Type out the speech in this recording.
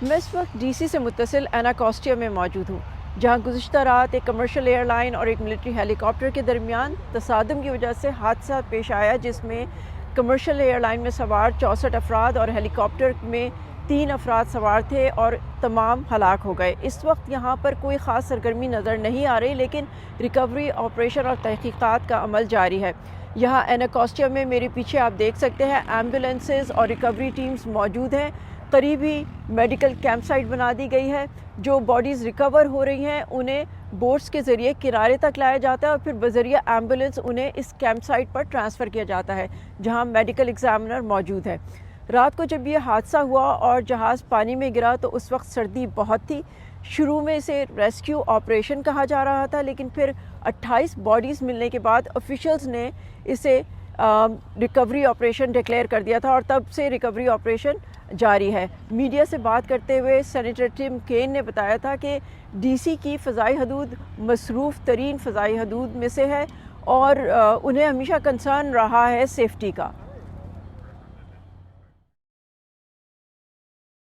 मैं इस वक्त डीसी से मुत्तसिल एनाकोस्टिया में मौजूद हूँ, जहाँ गुज़िश्ता रात एक कमर्शियल एयरलाइन और एक मिलिट्री हेलीकॉप्टर के दरमियान तसादम की वजह से हादसा पेश आया, जिसमें कमर्शियल एयरलाइन में सवार 64 अफराद और हेलीकॉप्टर में 3 अफराद सवार थे और तमाम हलाक हो गए। इस वक्त यहाँ पर कोई ख़ास सरगर्मी नज़र नहीं आ रही, लेकिन रिकवरी ऑपरेशन और तहकीकात का अमल जारी है। यहाँ एनाकोस्टिया में मेरे पीछे आप देख सकते हैं एम्बुलेंसेस और रिकवरी टीम्स मौजूद हैं। करीबी मेडिकल कैंप साइट बना दी गई है। जो बॉडीज़ रिकवर हो रही हैं उन्हें बोट्स के ज़रिए किनारे तक लाया जाता है और फिर बज़रिया एम्बुलेंस उन्हें इस कैंप साइट पर ट्रांसफ़र किया जाता है, जहां मेडिकल एग्जामिनर मौजूद है। रात को जब ये हादसा हुआ और जहाज़ पानी में गिरा तो उस वक्त सर्दी बहुत थी। शुरू में इसे रेस्क्यू ऑपरेशन कहा जा रहा था, लेकिन फिर 28 बॉडीज़ मिलने के बाद ऑफिशियल्स ने इसे रिकवरी ऑपरेशन डिक्लेयर कर दिया था और तब से रिकवरी ऑपरेशन जारी है। मीडिया से बात करते हुए सेनेटर टिम केन ने बताया था कि डीसी की फ़ज़ाई हदूद मसरूफ़ तरीन फ़ज़ाई हदूद में से है और उन्हें हमेशा कंसर्न रहा है सेफ्टी का।